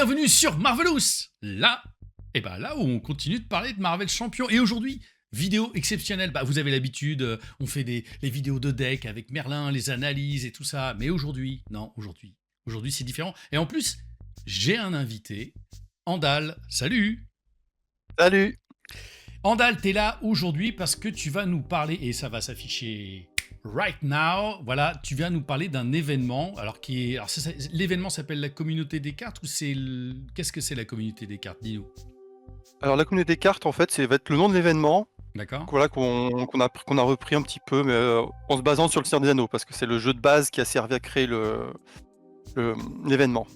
bienvenue sur Marvelous. Là où on continue de parler de Marvel Champion. Et aujourd'hui, vidéo exceptionnelle. Vous avez l'habitude, on fait les vidéos de deck avec Merlin, les analyses et tout ça. Mais aujourd'hui, aujourd'hui c'est différent. Et en plus, j'ai un invité, Andal. Salut. Salut. Andal, t'es là aujourd'hui parce que tu vas nous parler, et ça va s'afficher right now, voilà, tu viens nous parler d'un événement, l'événement s'appelle la communauté des cartes, ou qu'est-ce que c'est la communauté des cartes, dis-nous. Alors la communauté des cartes, en fait, ça va être le nom de l'événement, D'accord. voilà, qu'on a repris un petit peu, mais en se basant sur le Seigneur des Anneaux, parce que c'est le jeu de base qui a servi à créer l'événement.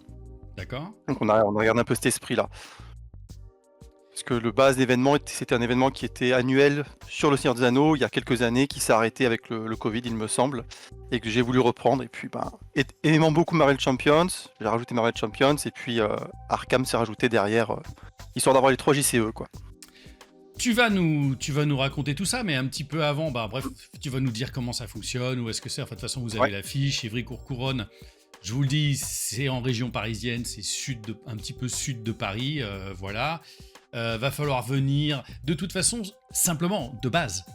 D'accord. Donc on a regardé un peu cet esprit-là. Parce que le base d'événement, c'était un événement qui était annuel sur le Seigneur des Anneaux il y a quelques années, qui s'est arrêté avec le Covid, il me semble, et que j'ai voulu reprendre. Et puis, aimant beaucoup Marvel Champions, j'ai rajouté Marvel Champions, et puis Arkham s'est rajouté derrière, histoire d'avoir les 3 JCE, quoi. Tu vas nous raconter tout ça, mais un petit peu avant, bref, tu vas nous dire comment ça fonctionne, où est-ce que c'est. Enfin, de toute façon, vous avez l'affiche, Évry-Courcouronne. Je vous le dis, c'est en région parisienne, c'est un petit peu sud de Paris, voilà. Va falloir venir. De toute façon, simplement, de base,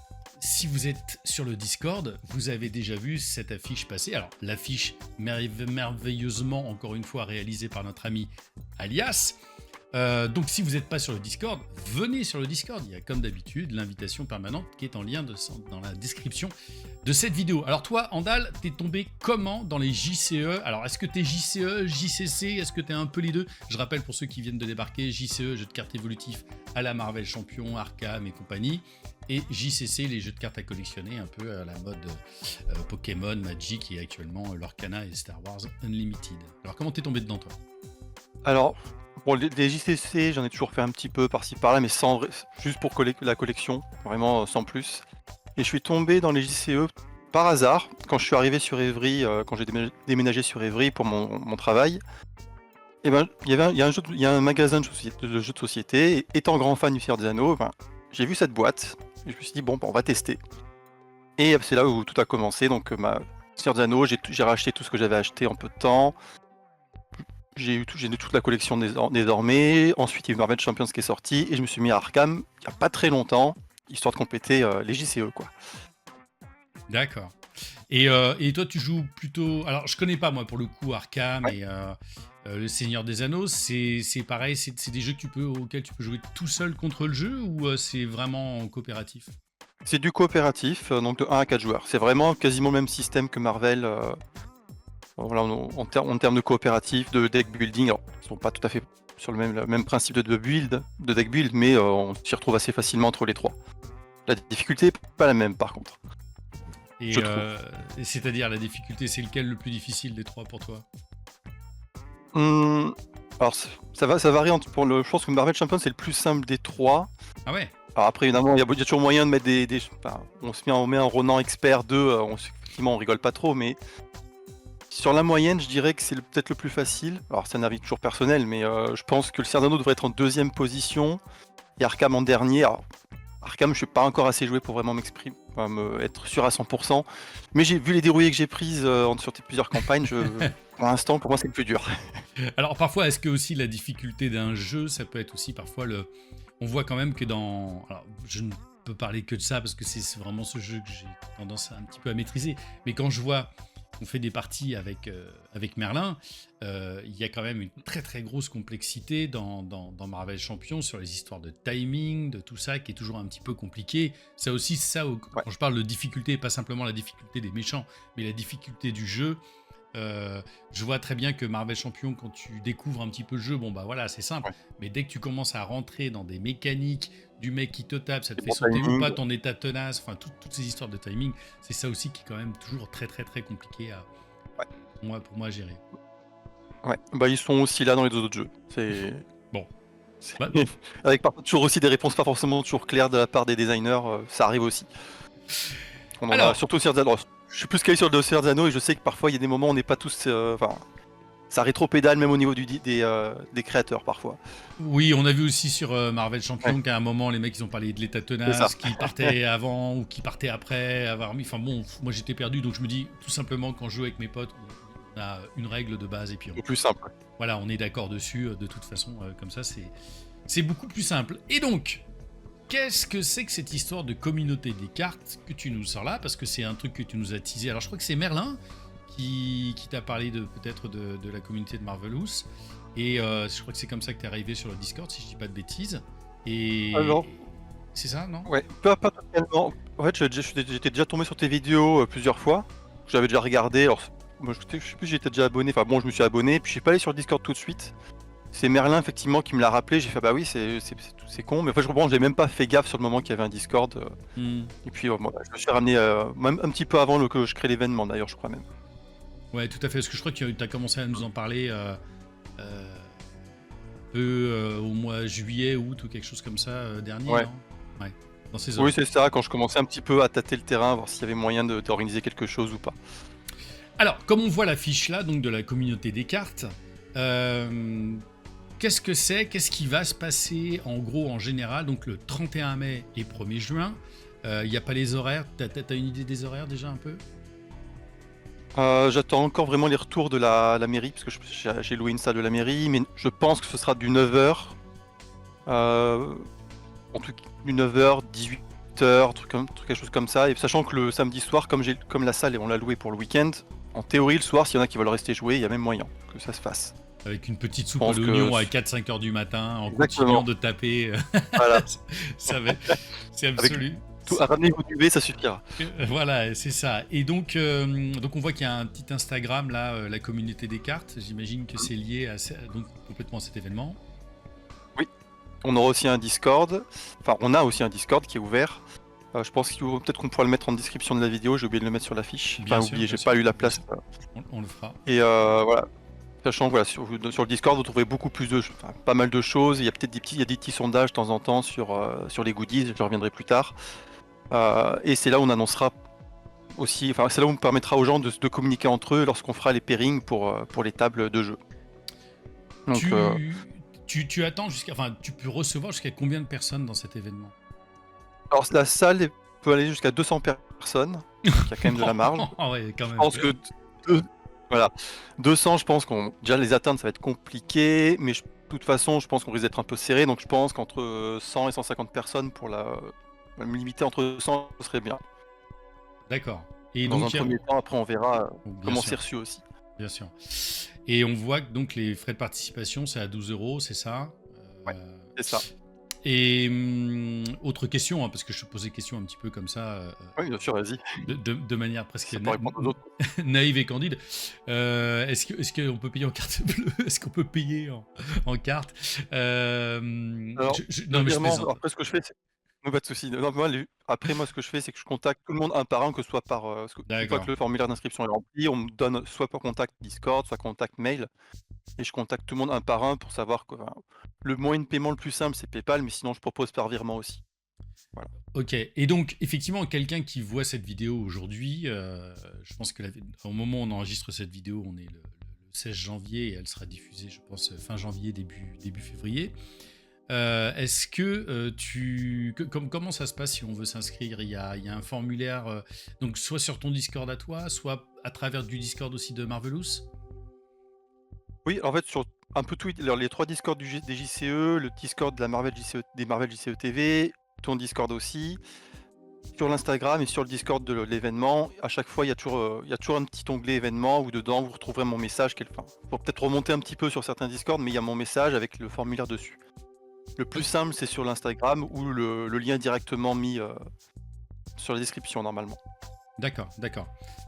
si vous êtes sur le Discord, vous avez déjà vu cette affiche passer. Alors, l'affiche merveilleusement, encore une fois, réalisée par notre ami Alias. Donc, si vous n'êtes pas sur le Discord, venez sur le Discord. Il y a, comme d'habitude, l'invitation permanente qui est en lien dans la description de cette vidéo. Alors toi, Andal, t'es tombé comment dans les JCE? Alors, est-ce que t'es JCE, JCC? Est-ce que t'es un peu les deux? Je rappelle pour ceux qui viennent de débarquer, JCE, jeux de cartes évolutifs à la Marvel Champion, Arkham et compagnie. Et JCC, les jeux de cartes à collectionner, un peu à la mode Pokémon, Magic et actuellement Lorcana et Star Wars Unlimited. Alors, comment t'es tombé dedans, toi? Alors, bon, les JCC, j'en ai toujours fait un petit peu par-ci par-là, mais juste pour la collection, vraiment sans plus. Et je suis tombé dans les JCE par hasard, quand je suis arrivé sur Évry, quand j'ai déménagé sur Évry pour mon travail. Et il y a un magasin de jeux de société, et étant grand fan du Seigneur des Anneaux, j'ai vu cette boîte, et je me suis dit, bon, on va tester. Et c'est là où tout a commencé, donc Seigneur des Anneaux, j'ai racheté tout ce que j'avais acheté en peu de temps. J'ai toute la collection désormais. Ensuite, il y a eu Marvel Champions qui est sorti, et je me suis mis à Arkham il n'y a pas très longtemps, histoire de compléter les JCE, quoi. D'accord. Et toi, tu joues plutôt... Alors, je connais pas, moi, pour le coup, Arkham et le Seigneur des Anneaux. C'est pareil, c'est des jeux auxquels tu peux jouer tout seul contre le jeu, ou c'est vraiment en coopératif? C'est du coopératif, donc de 1 à 4 joueurs. C'est vraiment quasiment le même système que Marvel. Voilà, en termes de coopératif, de deck building. Alors, ils sont pas tout à fait sur le même principe de deck build, mais on s'y retrouve assez facilement entre les 3. La difficulté n'est pas la même, par contre. Et c'est-à-dire, la difficulté, c'est lequel le plus difficile des 3 pour toi? Alors, ça varie je pense que Marvel Champions, c'est le plus simple des 3. Ah ouais? Alors après, évidemment, il y a toujours moyen de mettre on met un Ronan Expert 2, effectivement, on rigole pas trop, mais sur la moyenne, je dirais que c'est peut-être le plus facile. Alors, c'est un avis toujours personnel, mais je pense que le Seigneur des Anneaux devrait être en 2e position, et Arkham en dernier. Alors, Arkham, je suis pas encore assez joué pour vraiment être sûr à 100%, mais j'ai vu les dérouillées que j'ai prises sur plusieurs campagnes, pour l'instant, pour moi, c'est le plus dur. Alors, parfois, est-ce que aussi la difficulté d'un jeu, ça peut être aussi parfois On voit quand même que Alors, je ne peux parler que de ça, parce que c'est vraiment ce jeu que j'ai tendance un petit peu à maîtriser. Mais quand je vois qu'on fait des parties avec Merlin, il y a quand même une très très grosse complexité dans Marvel Champions sur les histoires de timing, de tout ça, qui est toujours un petit peu compliqué. Ça aussi, quand je parle de difficulté, pas simplement la difficulté des méchants, mais la difficulté du jeu. Je vois très bien que Marvel Champions, quand tu découvres un petit peu le jeu, voilà, c'est simple. Mais dès que tu commences à rentrer dans des mécaniques, du mec qui te tape, ça te fait sauter ou pas ton état tenace, enfin toutes ces histoires de timing, c'est ça aussi qui est quand même toujours très très très compliqué pour moi à gérer. Ouais, ils sont aussi là dans les autres jeux. C'est bon. Avec parfois toujours aussi des réponses pas forcément toujours claires de la part des designers, ça arrive aussi. On en a surtout sur Seigneur des Anneaux. Je suis plus calé sur le Seigneur des Anneaux, et je sais que parfois il y a des moments où on n'est pas tous... ça rétropédale même au niveau des créateurs parfois. Oui, on a vu aussi sur Marvel Champion qu'à un moment les mecs ils ont parlé de l'état tenace, qui partait avant ou qui partait après avoir mis... Enfin bon, moi j'étais perdu, donc je me dis tout simplement quand je joue avec mes potes, On a une règle de base et puis Le plus simple. voilà, on est d'accord dessus. De toute façon, comme ça, c'est beaucoup plus simple. Et donc, qu'est-ce que c'est que cette histoire de communauté des cartes que tu nous sors là? Parce que c'est un truc que tu nous as teasé. Alors, je crois que c'est Merlin qui t'a parlé peut-être de la communauté de Marvelous. Et je crois que c'est comme ça que tu es arrivé sur le Discord, si je dis pas de bêtises. Et Alors, c'est ça, non? ouais, pas totalement. En fait, j'étais déjà tombé sur tes vidéos plusieurs fois. J'avais déjà regardé. Alors, moi, je sais plus si j'étais déjà abonné. Enfin bon, je me suis abonné. Puis je suis pas allé sur le Discord tout de suite. C'est Merlin effectivement qui me l'a rappelé. J'ai fait bah oui, c'est con. Mais en fait, je comprends. J'ai même pas fait gaffe sur le moment qu'il y avait un Discord. Hmm. Et puis moi, je me suis ramené même un petit peu avant que je crée l'événement d'ailleurs, je crois même. Ouais, tout à fait. Parce que je crois que tu as commencé à nous en parler au mois juillet, août ou quelque chose comme ça dernier, Ouais. non? Ouais, dans ces Oui, eaux-là. c'est ça. Quand je commençais un petit peu à tâter le terrain, voir s'il y avait moyen d'organiser quelque chose ou pas. Alors, comme on voit l'affiche là, donc de la communauté des cartes, qu'est-ce que c'est? Qu'est-ce qui va se passer en gros en général? Donc le 31 mai et 1er juin. Il n'y a pas les horaires. T'as une idée des horaires déjà un peu? J'attends encore vraiment les retours de la mairie, parce que j'ai loué une salle de la mairie, mais je pense que ce sera du 9h. En tout cas, du 9h, 18h, quelque chose comme ça. Et sachant que le samedi soir, comme la salle, on l'a louée pour le week-end, en théorie, le soir, s'il y en a qui veulent rester jouer, il y a même moyen que ça se fasse. Avec une petite soupe à pense que l'oignon à 4-5 heures du matin, en Exactement. continuant de taper. Voilà. C'est absolu. Ramenez-vous du V, ça suffira. Voilà, c'est ça. Et donc on voit qu'il y a un petit Instagram là, la communauté des cartes. J'imagine que c'est lié donc complètement à cet événement. Oui. On aura aussi un Discord. Enfin, on a aussi un Discord qui est ouvert. Je pense peut-être qu'on pourra le mettre en description de la vidéo. J'ai oublié de le mettre sur l'affiche. Bien Enfin, sûr, oublié, bien j'ai sûr, pas eu la bien place. sûr. On le fera. Et voilà. Sachant que voilà, sur le Discord, vous trouverez beaucoup plus pas mal de choses. Il y a peut-être il y a des petits sondages de temps en temps sur les goodies. Je reviendrai plus tard. Et c'est là où on annoncera aussi. Enfin, c'est là où on permettra aux gens de communiquer entre eux lorsqu'on fera les pairings pour les tables de jeu. Donc, tu attends jusqu'à. Enfin, tu peux recevoir jusqu'à combien de personnes dans cet événement? alors la salle peut aller jusqu'à 200 personnes. Donc il y a quand même de la marge. Ouais, quand même. Je pense que voilà, 200, je pense qu'on déjà les atteindre, ça va être compliqué, mais de toute façon, je pense qu'on risque d'être un peu serré, donc je pense qu'entre 100 et 150 personnes pour me limiter entre 100, ce serait bien. D'accord. Et Dans donc, un premier temps, après on verra comment sûr. c'est reçu aussi. Bien sûr. Et on voit que donc les frais de participation, c'est à 12 €, c'est ça? Ouais, c'est ça. Et autre question, hein, parce que je te posais des questions un petit peu comme ça, Oui, bien sûr, vas-y. de manière presque Ça peut répondre aux autres. naïve et candide. Est-ce qu'on peut payer en carte bleue? Est-ce qu'on peut payer en carte? Alors, non, mais je virement, plaisante. après ce que je fais, c'est pas de souci. Non, après moi, ce que je fais, c'est que je contacte tout le monde un par un, que ce soit par une fois D'accord. que le formulaire d'inscription est rempli, on me donne soit par contact Discord, soit contact mail, et je contacte tout le monde un par un pour savoir que le moyen de paiement le plus simple, c'est PayPal, mais sinon je propose par virement aussi. Voilà. Ok, et donc effectivement, quelqu'un qui voit cette vidéo aujourd'hui, je pense que au moment où on enregistre cette vidéo, on est le 16 janvier et elle sera diffusée, je pense, fin janvier, début février. Est-ce que comment ça se passe si on veut s'inscrire? Il y a un formulaire, donc soit sur ton Discord à toi, soit à travers du Discord aussi de Marvelous? Oui, en fait, sur un peu tout, les 3 Discords des JCE, le Discord de la Marvel JCE, des Marvel JCE TV, ton Discord aussi, sur l'Instagram et sur le Discord de l'événement, à chaque fois, il y a toujours un petit onglet événement où dedans, vous retrouverez mon message. Faut peut-être remonter un petit peu sur certains Discords, mais il y a mon message avec le formulaire dessus. Le plus simple, c'est sur l'Instagram où le lien est directement mis sur la description normalement. D'accord.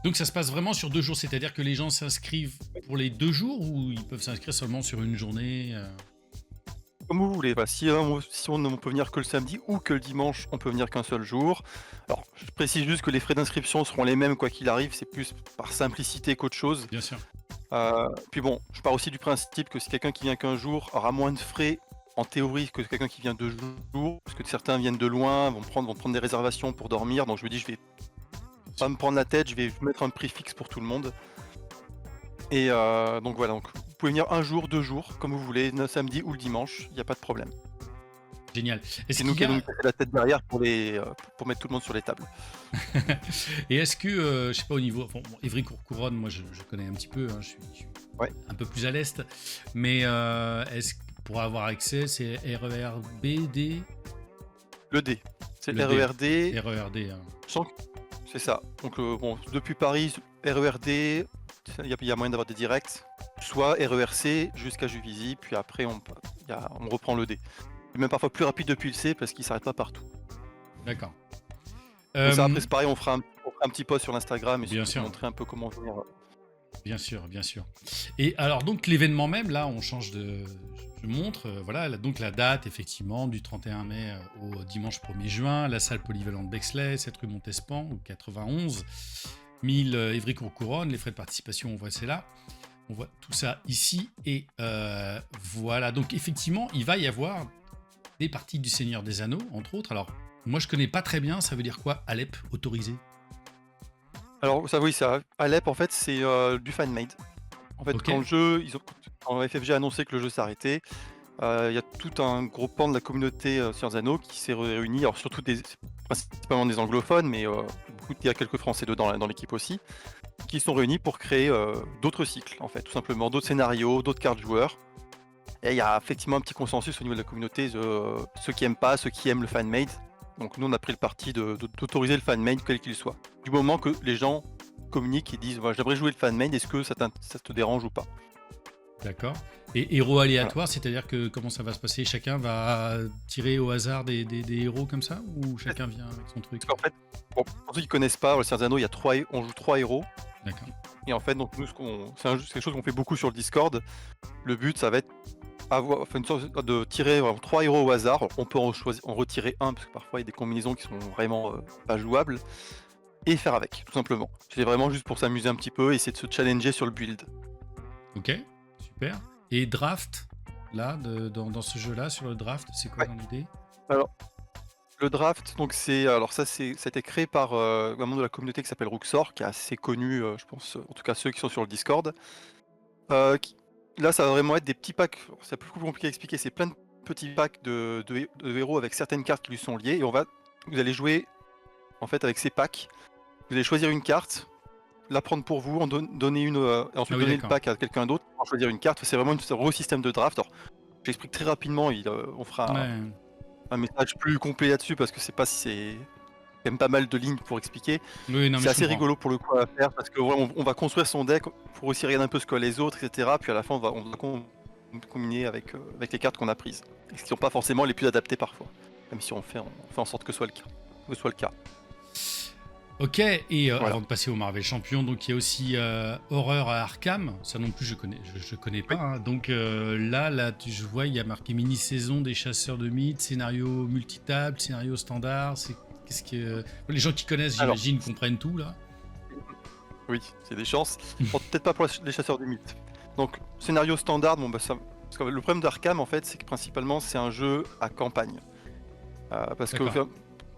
Donc ça se passe vraiment sur 2 jours, c'est-à-dire que les gens s'inscrivent pour les 2 jours ou ils peuvent s'inscrire seulement sur une journée? Comme vous voulez, voilà, si on ne peut venir que le samedi ou que le dimanche, on peut venir qu'un seul jour. Alors, je précise juste que les frais d'inscription seront les mêmes quoi qu'il arrive, c'est plus par simplicité qu'autre chose. Bien sûr. Puis bon, je pars aussi du principe que si quelqu'un qui vient qu'un jour aura moins de frais en théorie que quelqu'un qui vient 2 jours, parce que certains viennent de loin, vont prendre des réservations pour dormir, donc je me dis je vais pas me prendre la tête, je vais mettre un prix fixe pour tout le monde. Et donc voilà, donc vous pouvez venir un jour, 2 jours, comme vous voulez, le samedi ou le dimanche, il n'y a pas de problème. Génial. Est-ce C'est nous qu'il qui y allons a nous casser la tête derrière pour mettre tout le monde sur les tables. et est-ce que, je sais pas au niveau bon, Évry-Courcouronnes, moi je connais un petit peu, hein, je suis Ouais. un peu plus à l'est, mais est-ce que pour avoir accès, c'est RERB-D? Le D, c'est Le D. RERD. RERD, hein. C'est ça. Donc bon, depuis Paris, RERD, il y a moyen d'avoir des directs, soit RERC jusqu'à Juvisy, puis après on reprend le D. C'est même parfois plus rapide depuis le C parce qu'il s'arrête pas partout. D'accord. Donc ça, après Euh, c'est pareil, on fera un petit post sur l'Instagram et Bien pour sûr. montrer un peu comment venir. Bien sûr, bien sûr. Et alors donc l'événement même, là, on change de... Je montre, voilà, donc la date, effectivement, du 31 mai au dimanche 1er juin, la salle polyvalente Bexley, 7 rue Montespan, ou 91, 1000 Évry-Courcouronnes, les frais de participation, on voit c'est là. On voit tout ça ici, et voilà. Donc effectivement, il va y avoir des parties du Seigneur des Anneaux, entre autres. Alors, moi je connais pas très bien, ça veut dire quoi, Alep, autorisé? Alors ça oui, ça Alep en fait c'est du fan-made. En fait, Ok, quand FFG a annoncé que le jeu s'arrêtait, il y a tout un gros pan de la communauté Seigneur des Anneaux qui s'est réuni, alors surtout principalement des anglophones, mais il y a quelques Français dedans dans l'équipe aussi, qui sont réunis pour créer d'autres cycles, en fait, tout simplement, d'autres scénarios, d'autres cartes joueurs. Et il y a effectivement un petit consensus au niveau de la communauté, ceux qui aiment pas, ceux qui aiment le fan-made. Donc nous, on a pris le parti d'autoriser le fan-made, quel qu'il soit. Du moment que les gens communiquent et disent, voilà, j'aimerais jouer le fan-made, est-ce que ça te dérange ou pas? d'accord. Et héros aléatoires, c'est-à-dire que comment ça va se passer? Chacun va tirer au hasard des héros comme ça? Ou chacun vient avec son truc? Parce qu'en fait, bon, pour ceux qui connaissent pas, le Seigneur des Anneaux, on joue 3 héros. D'accord. Et en fait, donc nous, c'est quelque chose qu'on fait beaucoup sur le Discord. Le but, ça va être une sorte de tirer vraiment 3 héros au hasard. On peut en retirer un, parce que parfois il y a des combinaisons qui sont vraiment pas jouables. Et faire avec, tout simplement. C'est vraiment juste pour s'amuser un petit peu, essayer de se challenger sur le build. Ok, super. Et draft, là, dans ce jeu-là, sur le draft, c'est quoi Ouais. dans l'idée? Alors, le draft, donc ça a été créé par un membre de la communauté qui s'appelle Ruxor, qui est assez connu, je pense, en tout cas ceux qui sont sur le Discord. Euh, qui- Là, ça va vraiment être des petits packs, c'est plus compliqué à expliquer, c'est plein de petits packs de héros avec certaines cartes qui lui sont liées, et vous allez jouer en fait avec ces packs. Vous allez choisir une carte, la prendre pour vous, donner une, et ensuite Ah oui, donner le d'accord. pack à quelqu'un d'autre, pour choisir une carte. C'est vraiment un gros système de draft. Alors, j'explique très rapidement, on fera Ouais. un message plus complet là-dessus parce que c'est quand même pas mal de lignes pour expliquer. Oui, non, mais C'est je assez comprends. rigolo pour le coup à faire parce que on va construire son deck pour aussi regarder un peu ce que les autres, etc. Puis à la fin, on va combiner avec les cartes qu'on a prises. Et ce qui sont pas forcément les plus adaptées parfois. Même si on fait en sorte que ce soit le cas. Ok, et Voilà. avant de passer au Marvel Champion, donc il y a aussi Horreur à Arkham. Ça non plus, je connais pas. Oui. Hein. Donc je vois, il y a marqué mini-saison des chasseurs de mythes, scénario multitable, scénario standard. Qu'est-ce que les gens qui connaissent, Alors, j'imagine, comprennent tout là. oui, c'est des chances. Bon, peut-être pas pour les chasseurs du mythe. Donc, scénario standard, bon, parce que le problème d'Arkham, en fait, c'est que principalement, c'est un jeu à campagne. Parce que, D'accord.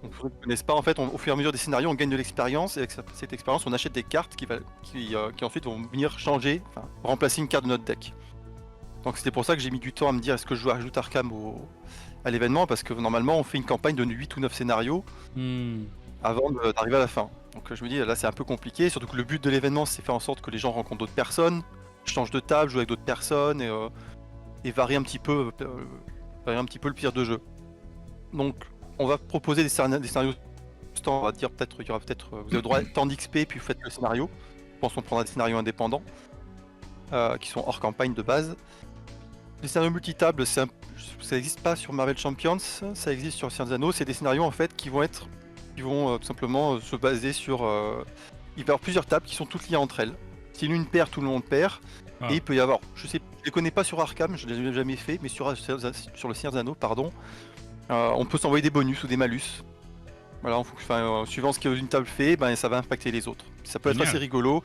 pour ceux qui ne connaissent pas, en fait, au fur et à mesure des scénarios, on gagne de l'expérience, et avec cette expérience, on achète des cartes qui ensuite vont venir changer, enfin, remplacer une carte de notre deck. Donc, c'était pour ça que j'ai mis du temps à me dire est-ce que je dois rajouter Arkham à l'événement, parce que normalement, on fait une campagne de 8 ou 9 scénarios Hmm. avant d'arriver à la fin. Donc je me dis là c'est un peu compliqué, surtout que le but de l'événement c'est faire en sorte que les gens rencontrent d'autres personnes, changent de table, jouent avec d'autres personnes et varient un petit peu le plaisir de jeu. Donc on va proposer des scénarios standards, on va dire peut-être il y aura peut-être vous avez droit à tant d'XP puis vous faites le scénario. Je pense qu'on prendra des scénarios indépendants qui sont hors campagne de base. Les scénarios multitables, ça n'existe pas sur Marvel Champions, ça existe sur Seigneur des Anneaux, c'est des scénarios en fait qui vont tout simplement se baser sur. Il va y avoir plusieurs tables qui sont toutes liées entre elles. Si l'une perd, tout le monde perd. Ah. Et il peut y avoir, je les connais pas sur Arkham, je ne l'ai jamais fait, mais sur le Seigneur des Anneaux, pardon, on peut s'envoyer des bonus ou des malus. Voilà, suivant ce qu'une table fait, ben, ça va impacter les autres. Ça peut être Génial. assez rigolo.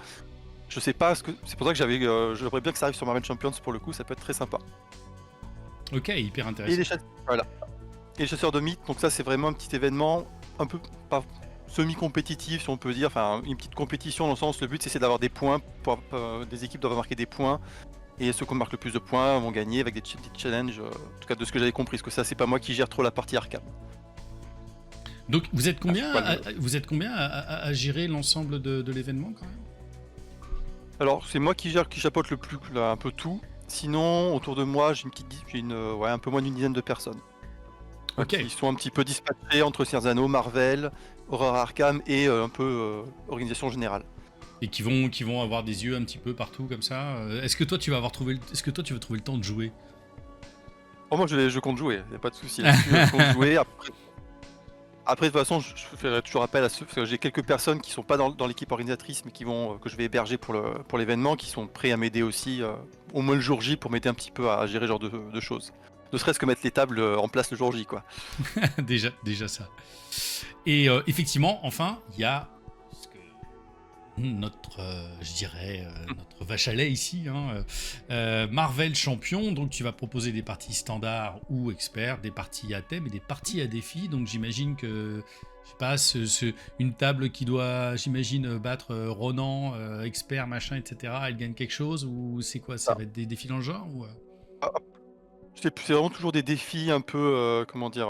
Je sais pas, c'est pour ça que j'aimerais bien que ça arrive sur Marvel Champions pour le coup, ça peut être très sympa. Ok, hyper Et intéressant. voilà. Et les chasseurs de mythes, donc ça c'est vraiment un petit événement, un peu pas semi-compétitif si on peut dire, enfin une petite compétition dans le sens, le but c'est d'avoir des points, des équipes doivent marquer des points Et ceux qui marquent le plus de points vont gagner avec des challenges, en tout cas de ce que j'avais compris, parce que ça c'est pas moi qui gère trop la partie arcade. Donc vous êtes combien c'est pas vous êtes combien à gérer l'ensemble de l'événement quand même? Alors c'est moi qui chapeaute le plus là, un peu tout. Sinon autour de moi j'ai un peu moins d'une dizaine de personnes. Ok. Qui sont un petit peu dispatchés entre Seigneur des Anneaux, Marvel, Horror Arkham et un peu organisation générale. Et qui vont avoir des yeux un petit peu partout comme ça. Est-ce que toi tu vas est-ce que toi tu vas trouver le temps de jouer? Oh, moi je compte jouer, y a pas de souci là-dessus, je compte jouer. Après de toute façon je ferai toujours appel à ceux, parce que j'ai quelques personnes qui sont pas dans l'équipe organisatrice mais qui vont que je vais héberger pour l'événement, qui sont prêts à m'aider aussi au moins le jour J pour m'aider un petit peu à gérer ce genre de choses. Ne serait-ce que mettre les tables en place le jour J quoi. Déjà ça. Et effectivement, enfin, il y a ce que notre, je dirais, notre vache à lait ici, hein, Marvel Champion. Donc tu vas proposer des parties standards ou experts, des parties à thème et des parties à défi. Donc j'imagine que, je sais pas, une table qui doit, j'imagine, battre Ronan, expert, machin, etc. Elle gagne quelque chose, ou c'est quoi? Ça Ah, va être des défis dans le genre ou... ah, c'est vraiment toujours des défis un peu, comment dire,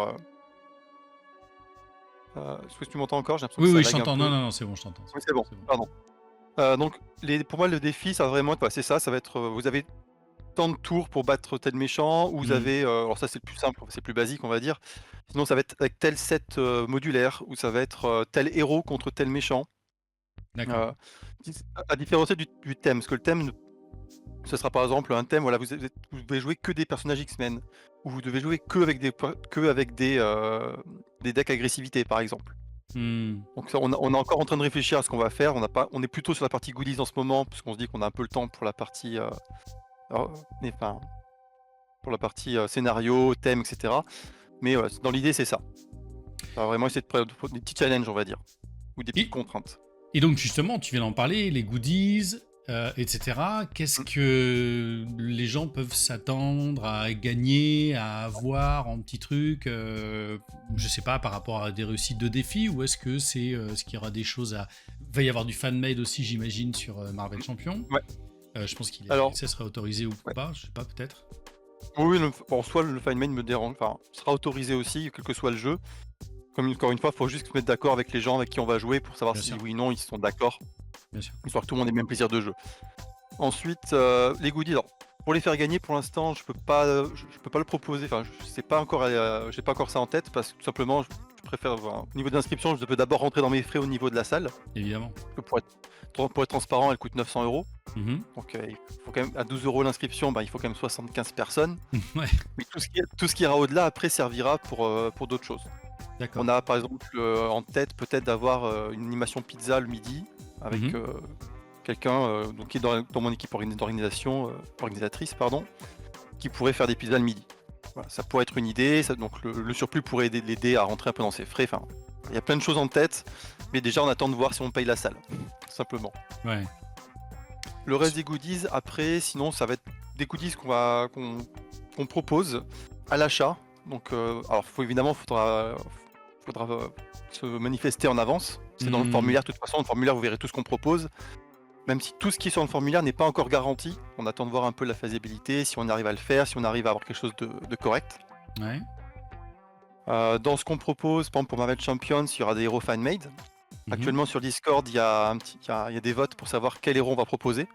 est-ce que tu m'entends encore? J'ai l'impression Oui, que ça oui, je lag un t'entends. Non, peu. non, non, c'est bon, je t'entends. Oui, c'est bon, C'est bon. pardon. Donc pour moi le défi ça va vraiment être c'est ça, ça va être, vous avez tant de tours pour battre tel méchant, ou vous Hmm, avez, alors ça c'est le plus simple, c'est le plus basique on va dire. Sinon ça va être avec tel set, modulaire, ou ça va être, tel héros contre tel méchant. d'accord. Heu, à différencier du thème, parce que le thème ce sera par exemple un thème, voilà, vous devez jouer que des personnages X-Men, ou vous devez jouer que avec des decks agressivité par exemple. Hmm, Donc ça, on est encore en train de réfléchir à ce qu'on va faire. On est plutôt sur la partie goodies en ce moment, parce qu'on se dit qu'on a un peu le temps pour la partie, enfin, pour la partie scénario, thème, etc. Mais dans l'idée, c'est ça. On va vraiment essayer de prendre des petits challenges, on va dire, ou des petites Et, contraintes. et donc justement, tu viens d'en parler, les goodies, etc. Qu'est-ce Mm. que les gens peuvent s'attendre à gagner, à avoir en petits trucs, je sais pas, par rapport à des réussites de défis, ou est-ce que c'est ce qu'il y aura des choses à... Il va y avoir du fan-made aussi, j'imagine, sur Marvel Champion. Ouais. Je pense Alors, ça serait autorisé ou ouais. pas, je sais pas, peut-être. Oui, en soi, le Find Main me dérange, enfin, sera autorisé aussi, quel que soit le jeu. Comme encore une fois, il faut juste se mettre d'accord avec les gens avec qui on va jouer pour savoir Bien si sûr, oui ou non ils sont d'accord, bien sûr. histoire que tout le monde ait le même plaisir de jeu. Ensuite, les goodies, alors, pour les faire gagner, pour l'instant, je peux pas le proposer. Enfin, je sais pas encore, j'ai pas encore ça en tête, parce que tout simplement, je préfère, au niveau d'inscription, je peux d'abord rentrer dans mes frais au niveau de la salle. Évidemment. Parce que pour être transparent, elle coûte 900 €. Mhm. Donc, il faut quand même, à 12 € l'inscription, bah, il faut quand même 75 personnes. Ouais, Mais tout ce qui ira au-delà, après, servira pour d'autres choses. d'accord. On a par exemple en tête peut-être d'avoir une animation pizza le midi, avec Mhm. quelqu'un donc qui est dans mon équipe organisatrice, pardon, qui pourrait faire des pizzas le midi. Voilà, ça pourrait être une idée, donc le surplus pourrait l'aider à rentrer un peu dans ses frais. Enfin, il y a plein de choses en tête, mais déjà on attend de voir si on paye la salle, tout simplement. Ouais. Le reste des goodies, après, sinon ça va être des goodies qu'on propose à l'achat. Donc, alors faudra se manifester en avance. C'est dans le Hmm, formulaire, de toute façon, dans le formulaire vous verrez tout ce qu'on propose. Même si tout ce qui est sur le formulaire n'est pas encore garanti, on attend de voir un peu la faisabilité, si on arrive à le faire, si on arrive à avoir quelque chose de correct. ouais. Dans ce qu'on propose, par exemple pour Marvel Champions, il y aura des héros fan-made. Mhm. Actuellement sur Discord, il y a des votes pour savoir quel héros on va proposer.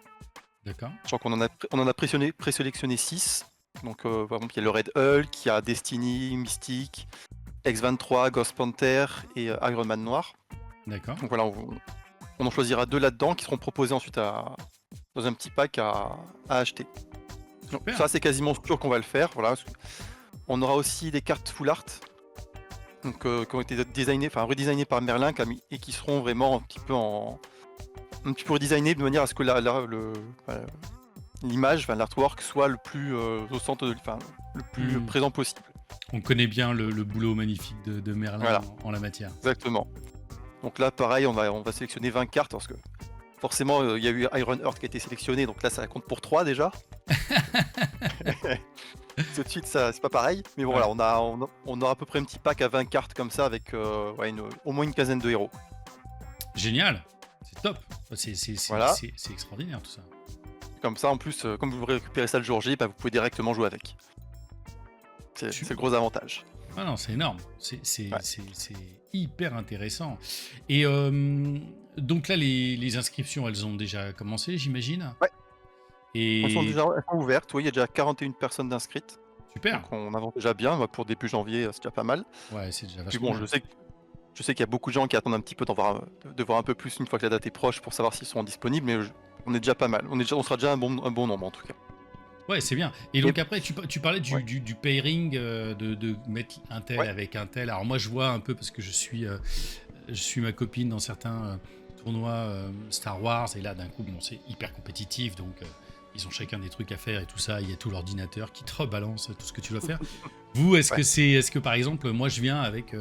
D'accord. Sachant qu'on en a présélectionné 6. Donc par exemple, il y a le Red Hulk, il y a Destiny, Mystique, X-23, Ghost Panther et Iron Man Noir. D'accord. Donc voilà, on en choisira 2 là-dedans qui seront proposés ensuite dans un petit pack à acheter. Donc, Super. ça, c'est quasiment sûr qu'on va le faire. Voilà. On aura aussi des cartes full art, donc, qui ont été redesignées par Merlin, et qui seront vraiment un petit peu redesignées de manière à ce que l'image, enfin, l'artwork soit le plus au centre, le plus Hmm. présent possible. On connaît bien le boulot magnifique de Merlin Voilà, en la matière. exactement. Donc là, pareil, on va sélectionner 20 cartes, parce que forcément, il y a eu Iron Heart qui a été sélectionné, donc là, ça compte pour 3 déjà. Tout de suite, ça, c'est pas pareil. Mais bon, Ouais. voilà, on aura à peu près un petit pack à 20 cartes comme ça, avec au moins une quinzaine de héros. Génial. C'est top. Voilà. C'est extraordinaire tout ça. Comme ça, en plus, comme vous récupérez ça le jour J, bah, vous pouvez directement jouer avec. C'est le gros avantage. Ah non, c'est énorme. Ouais. C'est hyper intéressant. Et donc là, les inscriptions, elles ont déjà commencé, j'imagine. Ouais. Et Elles sont ouvertes, oui, il y a déjà 41 personnes d'inscrites. super. Donc on avance déjà bien. Bah, pour début janvier, c'est déjà pas mal. Ouais, c'est déjà Puis vachement bon, bien. je sais qu'il y a beaucoup de gens qui attendent un petit peu de voir un peu plus une fois que la date est proche pour savoir s'ils sont disponibles, mais on est déjà pas mal. On sera déjà un bon nombre en tout cas. Ouais, c'est bien. Et Et donc après, tu parlais ouais, du pairing, de mettre un tel ouais. avec un tel. Alors moi, je vois un peu parce que je suis ma copine dans certains tournois Star Wars. Et là, d'un coup, bon, c'est hyper compétitif. Donc, ils ont chacun des trucs à faire et tout ça. Il y a tout l'ordinateur qui te rebalance tout ce que tu dois faire. Vous, Ouais. est-ce que par exemple, moi, je viens avec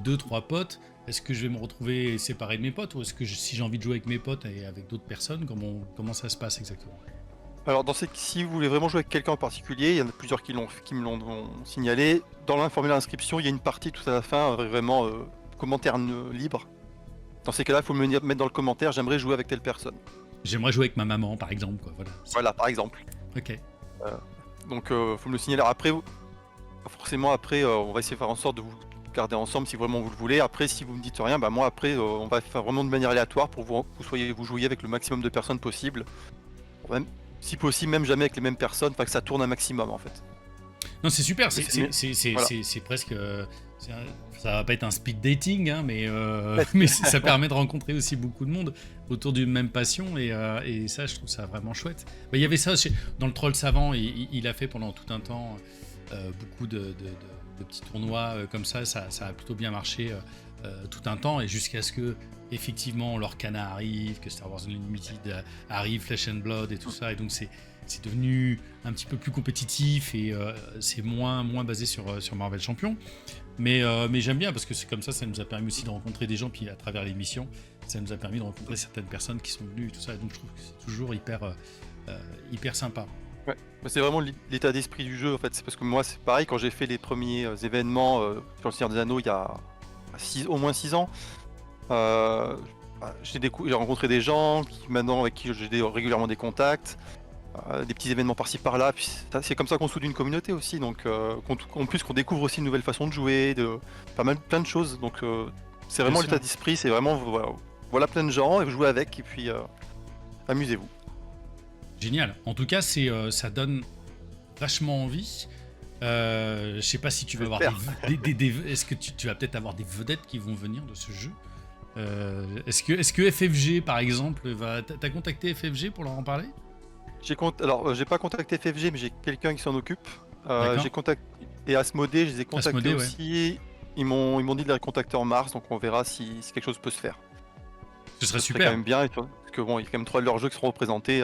deux, trois potes. Est-ce que je vais me retrouver séparé de mes potes ou est-ce que si j'ai envie de jouer avec mes potes et avec d'autres personnes, comment ça se passe exactement? Alors si vous voulez vraiment jouer avec quelqu'un en particulier, il y en a plusieurs qui me l'ont signalé. Dans le formulaire d'inscription, il y a une partie tout à la fin, vraiment commentaire libre. Dans ces cas-là, il faut mettre dans le commentaire, j'aimerais jouer avec telle personne. J'aimerais jouer avec ma maman, par exemple, quoi. Voilà. Voilà, par exemple. Ok. Donc, faut me le signaler. Alors après, forcément, après, on va essayer de faire en sorte de vous garder ensemble si vraiment vous le voulez. Après, si vous me dites rien, bah moi après, on va faire vraiment de manière aléatoire pour vous jouiez avec le maximum de personnes possible. Même, si possible, même jamais avec les mêmes personnes, enfin que ça tourne un maximum en fait. Non, c'est super. Voilà. C'est presque. Ça va pas être un speed dating, hein, mais, Ouais, mais ça permet de rencontrer aussi beaucoup de monde autour d'une même passion. Et ça, je trouve ça vraiment chouette. Bah, il y avait ça dans le Troll Savant. Il a fait pendant tout un temps beaucoup de petits tournois comme ça. Ça a plutôt bien marché tout un temps. Et jusqu'à ce que, effectivement, Lorcana arrive, que Star Wars Unlimited arrive, Flesh and Blood et tout ça. Et donc, c'est devenu un petit peu plus compétitif et c'est moins basé sur Marvel Champion. Mais j'aime bien parce que c'est comme ça nous a permis aussi de rencontrer des gens, puis à travers l'émission, ça nous a permis de rencontrer certaines personnes qui sont venues et tout ça. Et donc je trouve que c'est toujours hyper sympa. ouais. Bah, c'est vraiment l'état d'esprit du jeu en fait. C'est parce que moi, c'est pareil, quand j'ai fait les premiers événements sur le Seigneur des Anneaux il y a au moins 6 ans, euh, bah, j'ai rencontré des gens avec qui j'ai régulièrement des contacts. Des petits événements par-ci par-là, puis c'est comme ça qu'on soude une communauté aussi, donc en plus qu'on découvre aussi une nouvelle façon de jouer, plein de choses, donc c'est vraiment Bien sûr. l'état d'esprit, c'est vraiment voilà plein de gens, et vous jouez avec, et puis amusez-vous. Génial. En tout cas, ça donne vachement envie. Je sais pas si tu vas avoir J'espère. est-ce que tu vas peut-être avoir des vedettes qui vont venir de ce jeu. Est-ce que FFG par exemple t'as contacté FFG pour leur en parler? Alors j'ai pas contacté FFG, mais j'ai quelqu'un qui s'en occupe. D'accord. J'ai contacté et Asmodée, je les ai contactés Asmodée, ouais. aussi. Ils m'ont dit de les contacter en mars, donc on verra si quelque chose peut se faire. Ce serait Ça serait quand super. même bien, parce que bon, il y a quand même 3 de leurs jeux qui seront représentés.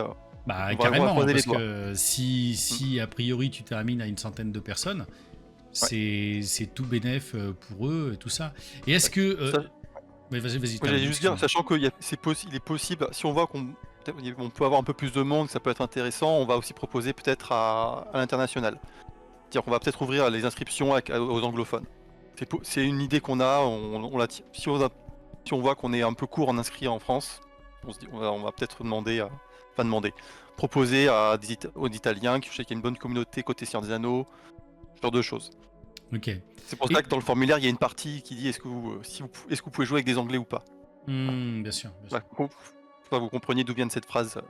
Bah On va carrément, croiser les parce doigts. que si a priori tu termines à une centaine de personnes, Ouais. c'est tout bénef pour eux et tout ça. Et est-ce Ouais. que... Ça- ouais, vas-y, J'allais termine, juste dire, excuse-moi. sachant qu'il il est possible, si on voit on peut avoir un peu plus de monde, que ça peut être intéressant, on va aussi proposer peut-être à l'international. C'est-à-dire qu'on va peut-être ouvrir les inscriptions aux anglophones. C'est une idée qu'on a, on la tire. Si on voit qu'on est un peu court en inscrits en France, on va peut-être proposer aux Italiens, je sais qu'il y a une bonne communauté côté Seigneur des Anneaux, ce genre de choses. Ok. C'est pour ça Et... que dans le formulaire, il y a une partie qui dit est-ce que vous pouvez jouer avec des Anglais ou pas. bien sûr, bien sûr. Voilà, faut pas que vous compreniez d'où vient cette phrase.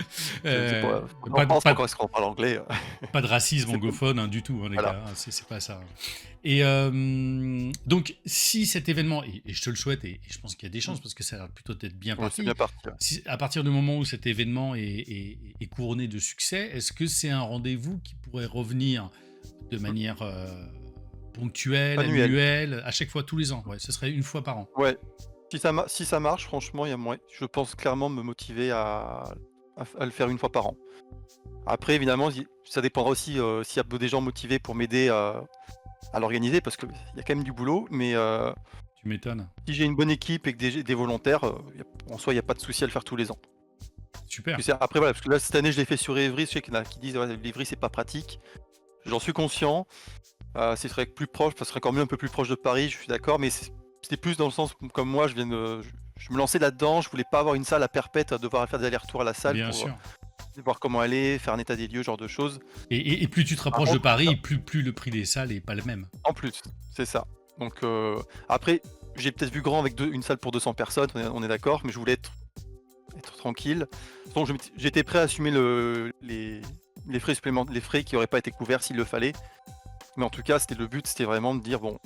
C'est Euh, pas, en pas, France, pas, quand on parle anglais, pas de racisme c'est pas. anglophone hein, du tout, hein, les Voilà. gars, hein, c'est pas ça. Et donc, si cet événement, et je te le souhaite, et je pense qu'il y a des chances, parce que ça a l'air plutôt d'être bien Ouais, c'est parti, bien parti. Ouais. à partir du moment où cet événement est couronné de succès, est-ce que c'est un rendez-vous qui pourrait revenir de manière ponctuelle, Annuel. annuelle, à chaque fois, tous les ans? Ouais, ce serait une fois par an. Ouais. Si ça marche, franchement, il y a moyen. Je pense clairement me motiver à le faire une fois par an. Après, évidemment, ça dépendra aussi s'il y a des gens motivés pour m'aider à l'organiser, parce qu'il y a quand même du boulot. Mais Tu m'étonnes. si j'ai une bonne équipe et que des volontaires, en soi, il n'y a pas de souci à le faire tous les ans. Super. Après, voilà, parce que là, cette année, je l'ai fait sur Evry. Je sais qu'il y en a qui disent ouais, l'Evry, c'est pas pratique. J'en suis conscient. Ce serait plus proche, ça serait encore mieux un peu plus proche de Paris, je suis d'accord, mais c'était plus dans le sens comme moi, je je me lançais là-dedans, je voulais pas avoir une salle à perpète, à devoir faire des allers-retours à la salle Bien pour sûr. voir comment elle est, faire un état des lieux, ce genre de choses. Et plus tu te Par rapproches de contre, Paris, plus le prix des salles est pas le même. en plus, c'est ça. Donc après, j'ai peut-être vu grand avec une salle pour 200 personnes, on est d'accord, mais je voulais être tranquille. Donc j'étais prêt à assumer les frais supplémentaires, les frais qui n'auraient pas été couverts s'il le fallait. Mais en tout cas, le but, c'était vraiment de dire, bon,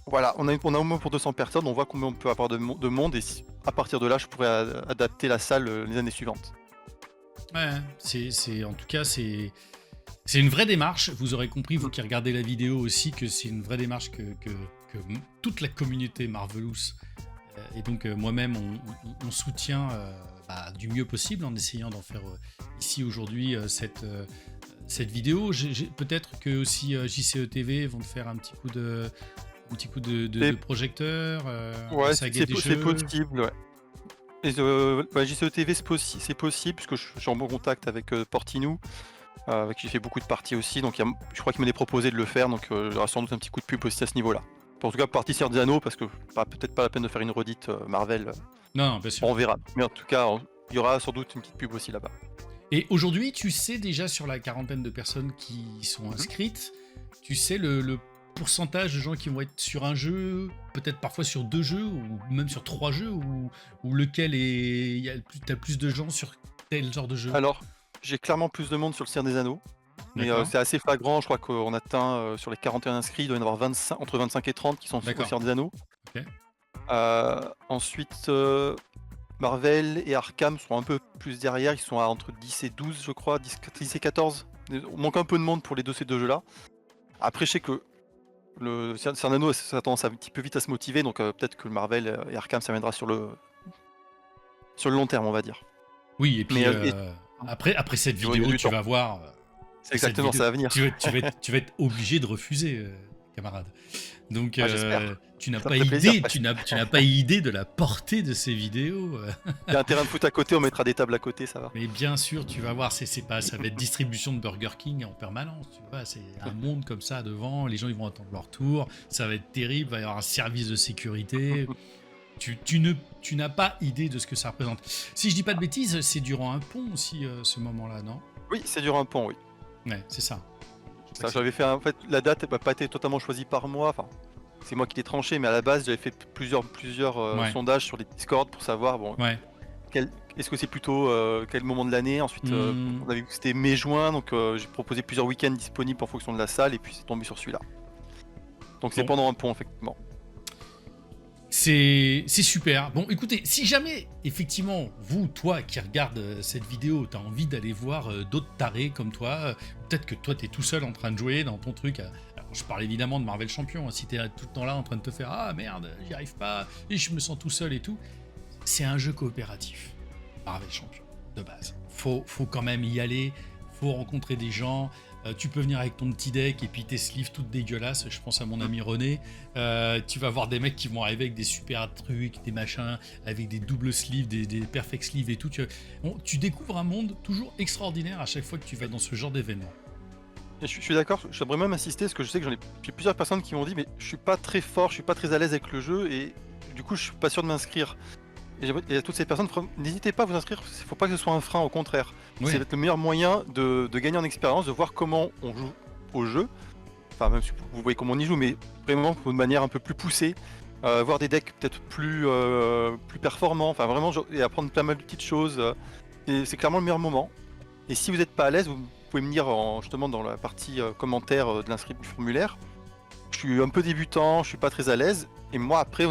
voilà, on a au moins pour 200 personnes, on voit combien on peut avoir de monde, et à partir de là, je pourrais adapter la salle les années suivantes. Ouais, en tout cas, c'est une vraie démarche. Vous aurez compris, vous qui regardez la vidéo aussi, que c'est une vraie démarche que toute la communauté Marvelous et donc moi-même, on soutient du mieux possible en essayant d'en faire ici aujourd'hui cette vidéo. Peut-être que aussi JCE TV vont te faire un petit coup de projecteur, Ouais, saguer des c'est jeux. possible, ouais. Et JCE TV, c'est possible, puisque je suis en bon contact avec Portinou, avec qui j'ai fait beaucoup de parties aussi, donc je crois qu'il m'en est proposé de le faire, donc il y aura sans doute un petit coup de pub aussi à ce niveau-là. En tout cas, partie Seigneur des Anneaux, parce que peut-être pas la peine de faire une redite Marvel, Non, bien sûr. on verra. Mais en tout cas, il y aura sans doute une petite pub aussi là-bas. Et aujourd'hui, tu sais déjà sur la quarantaine de personnes qui sont inscrites, tu sais le pourcentage de gens qui vont être sur un jeu, peut-être parfois sur 2 jeux, ou même sur 3 jeux, ou lequel t'as plus de gens sur tel genre de jeu. Alors, j'ai clairement plus de monde sur le Seigneur des Anneaux, mais c'est assez flagrant. Je crois qu'on atteint sur les 41 inscrits, il doit y en avoir entre 25 et 30 qui sont sur le Seigneur des Anneaux. Ok. Ensuite, Marvel et Arkham sont un peu plus derrière, ils sont à entre 10 et 12, je crois, 10 et 14. On manque un peu de monde pour ces deux jeux-là. Après, je sais que le Seigneur des Anneaux, ça a tendance un petit peu vite à se motiver, donc peut-être que le Marvel et Arkham, ça viendra sur le long terme, on va dire. Oui, et puis Mais, après cette vidéo, tu vas voir. C'est exactement ça à venir. Tu vas être obligé de refuser, camarade. Donc, j'espère. tu n'as Ça pas me ferait idée, plaisir. tu n'as pas idée de la portée de ces vidéos. Il y a un terrain de foot à côté, on mettra des tables à côté, ça va. Mais bien sûr, tu vas voir, ça va être distribution de Burger King en permanence. Tu vois, c'est un monde comme ça devant. Les gens, ils vont attendre leur tour. Ça va être terrible. Il va y avoir un service de sécurité. Tu n'as pas idée de ce que ça représente. Si je dis pas de bêtises, c'est durant un pont aussi, ce moment-là, non? Oui, c'est durant un pont, oui. Ouais, c'est ça. J'avais fait, en fait, la date n'a pas été totalement choisie par moi. Enfin, c'est moi qui l'ai tranché, mais à la base, j'avais fait plusieurs sondages sur les Discord pour savoir, bon, Ouais. est-ce que c'est plutôt quel moment de l'année. Ensuite, on avait vu que c'était mai-juin, donc j'ai proposé plusieurs week-ends disponibles en fonction de la salle, et puis c'est tombé sur celui-là. Donc c'est pendant un pont, effectivement. C'est super. Bon, écoutez, si jamais, effectivement, toi qui regardes cette vidéo, t'as envie d'aller voir d'autres tarés comme toi, peut-être que toi, t'es tout seul en train de jouer dans ton truc. Alors, je parle évidemment de Marvel Champion. Si t'es tout le temps là en train de te faire « Ah, merde, j'y arrive pas, et je me sens tout seul et tout », c'est un jeu coopératif, Marvel Champion, de base. Faut quand même y aller, faut rencontrer des gens. Tu peux venir avec ton petit deck et puis tes sleeves toutes dégueulasses. Je pense à mon ami René. Tu vas voir des mecs qui vont arriver avec des super trucs, des machins, avec des doubles sleeves, des perfect sleeves et tout. Tu découvres un monde toujours extraordinaire à chaque fois que tu vas dans ce genre d'événement. Je suis d'accord, j'aimerais même insister parce que je sais que j'ai plusieurs personnes qui m'ont dit mais je suis pas très fort, je suis pas très à l'aise avec le jeu et du coup je suis pas sûr de m'inscrire. Et à toutes ces personnes, n'hésitez pas à vous inscrire, il faut pas que ce soit un frein, au contraire. Oui. C'est le meilleur moyen de gagner en expérience, de voir comment on joue au jeu. Enfin, même si vous voyez comment on y joue, mais vraiment de manière un peu plus poussée. Voir des decks peut-être plus performants, enfin vraiment, et apprendre pas mal de petites choses. Et c'est clairement le meilleur moment. Et si vous n'êtes pas à l'aise, vous pouvez me dire justement dans la partie commentaire de l'inscription du formulaire. Je suis un peu débutant, je suis pas très à l'aise. Et moi après,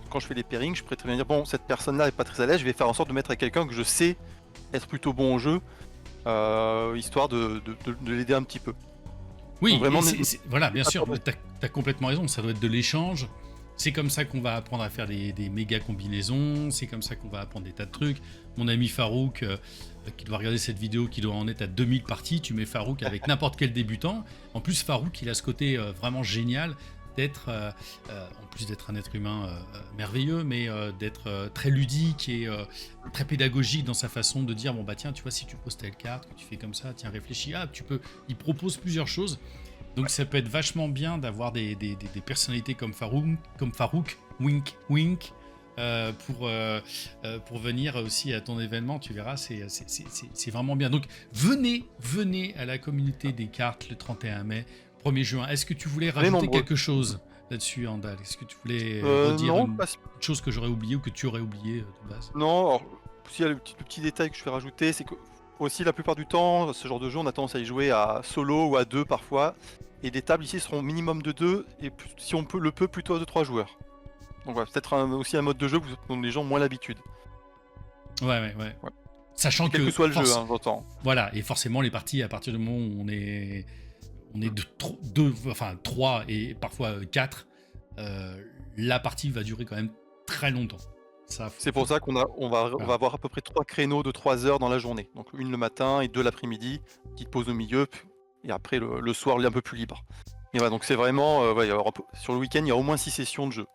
quand je fais les pairings, je pourrais très bien dire bon, cette personne-là est pas très à l'aise, je vais faire en sorte de mettre à quelqu'un que je sais être plutôt bon au jeu, histoire de l'aider un petit peu. Oui, donc, vraiment, voilà, bien sûr, t'as complètement raison, ça doit être de l'échange. C'est comme ça qu'on va apprendre à faire des méga combinaisons, c'est comme ça qu'on va apprendre des tas de trucs. Mon ami Farouk, qui doit regarder cette vidéo, qui doit en être à 2000 parties, tu mets Farouk avec n'importe quel débutant. En plus, Farouk, il a ce côté vraiment génial d'être, en plus d'être un être humain merveilleux, mais d'être très ludique et très pédagogique dans sa façon de dire, bon bah tiens, tu vois, si tu poses telle carte, que tu fais comme ça, tiens, réfléchis, il propose plusieurs choses. Donc ça peut être vachement bien d'avoir des personnalités comme Farouk, wink wink, pour venir aussi à ton événement. Tu verras, c'est vraiment bien. Donc, venez à la communauté des cartes le 31 mai, 1er juin. Est-ce que tu voulais rajouter quelque chose là-dessus, Andal? Est-ce que tu voulais redire une chose que j'aurais oublié ou que tu aurais oublié de base? Non, alors, s'il y a le petit détail que je fais rajouter, c'est que aussi la plupart du temps, ce genre de jeu, on a tendance à y jouer à solo ou à 2 parfois. Et les tables ici seront minimum de 2 et si on peut plutôt à 2-3 joueurs. Donc voilà, peut-être aussi un mode de jeu dont les gens ont moins l'habitude. Ouais. Sachant quel que soit le jeu, j'entends. Voilà, et forcément les parties, à partir du moment où on est deux, enfin 3 et parfois 4, la partie va durer quand même très longtemps. C'est pour ça qu'on va avoir à peu près 3 créneaux de 3 heures dans la journée. Donc une le matin et 2 l'après-midi, petite pause au milieu, et après le soir, un peu plus libre. Et voilà, donc c'est vraiment, sur le week-end, il y a au moins 6 sessions de jeu.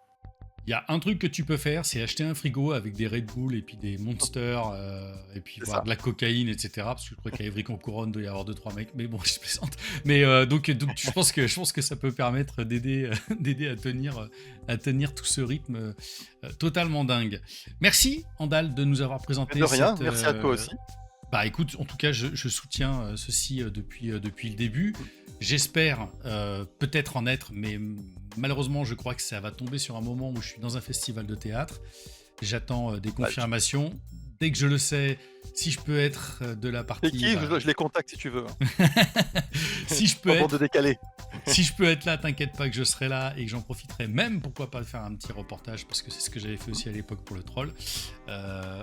Il y a un truc que tu peux faire, c'est acheter un frigo avec des Red Bull et puis des Monsters et puis de la cocaïne, etc. Parce que je crois qu'à Évry-Couronne, il doit y avoir 2-3 mecs. Mais bon, je plaisante. Mais donc je pense que ça peut permettre d'aider à tenir tout ce rythme totalement dingue. Merci, Andal, de nous avoir présenté. De rien, merci à toi aussi. Bah écoute, en tout cas, je soutiens ceci depuis le début. J'espère peut-être en être, mais malheureusement, je crois que ça va tomber sur un moment où je suis dans un festival de théâtre. J'attends des confirmations. Dès que je le sais, si je peux être de la partie... Et qui je les contacte si tu veux. Si je peux être... de décaler. Si je peux être là, t'inquiète pas que je serai là et que j'en profiterai même, pourquoi pas faire un petit reportage, parce que c'est ce que j'avais fait aussi à l'époque pour le troll.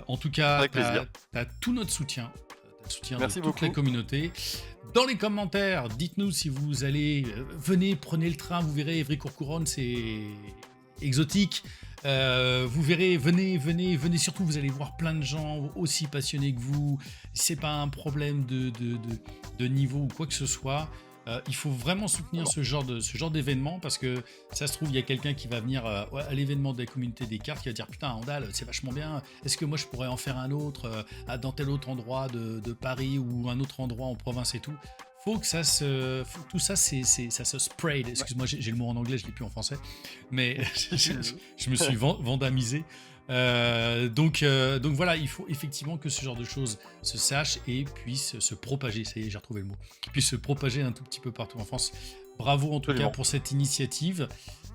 En tout cas, t'as tout notre soutien. Soutien de toute la communauté. Dans les commentaires, dites-nous si vous allez... venez, prenez le train, vous verrez, Évry-Couronne, c'est exotique. Vous verrez, venez, surtout, vous allez voir plein de gens aussi passionnés que vous. C'est pas un problème de niveau ou quoi que ce soit. Il faut vraiment soutenir ce genre d'événement, parce que ça se trouve, il y a quelqu'un qui va venir à l'événement de la communauté des cartes qui va dire putain, Andal, c'est vachement bien, est-ce que moi je pourrais en faire un autre dans tel autre endroit de Paris ou un autre endroit en province et tout. Faut que ça tout ça, ça se spread. Excuse-moi, j'ai le mot en anglais, je l'ai plus en français, mais je me suis vandamisé. Donc voilà, il faut effectivement que ce genre de choses se sache et puisse se propager. Ça y est, j'ai retrouvé le mot. Puisse se propager un tout petit peu partout en France. Bravo en tout cas pour cette initiative.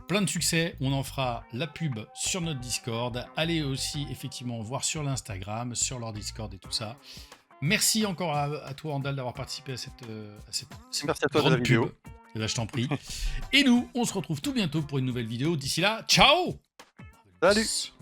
Plein de succès. On en fera la pub sur notre Discord. Allez aussi effectivement voir sur l'Instagram, sur leur Discord et tout ça. Merci encore à toi, Andal, d'avoir participé à cette Merci à toi grande de la vidéo. pub. Et là, je t'en prie. Et nous, on se retrouve tout bientôt pour une nouvelle vidéo. D'ici là, ciao! Salut!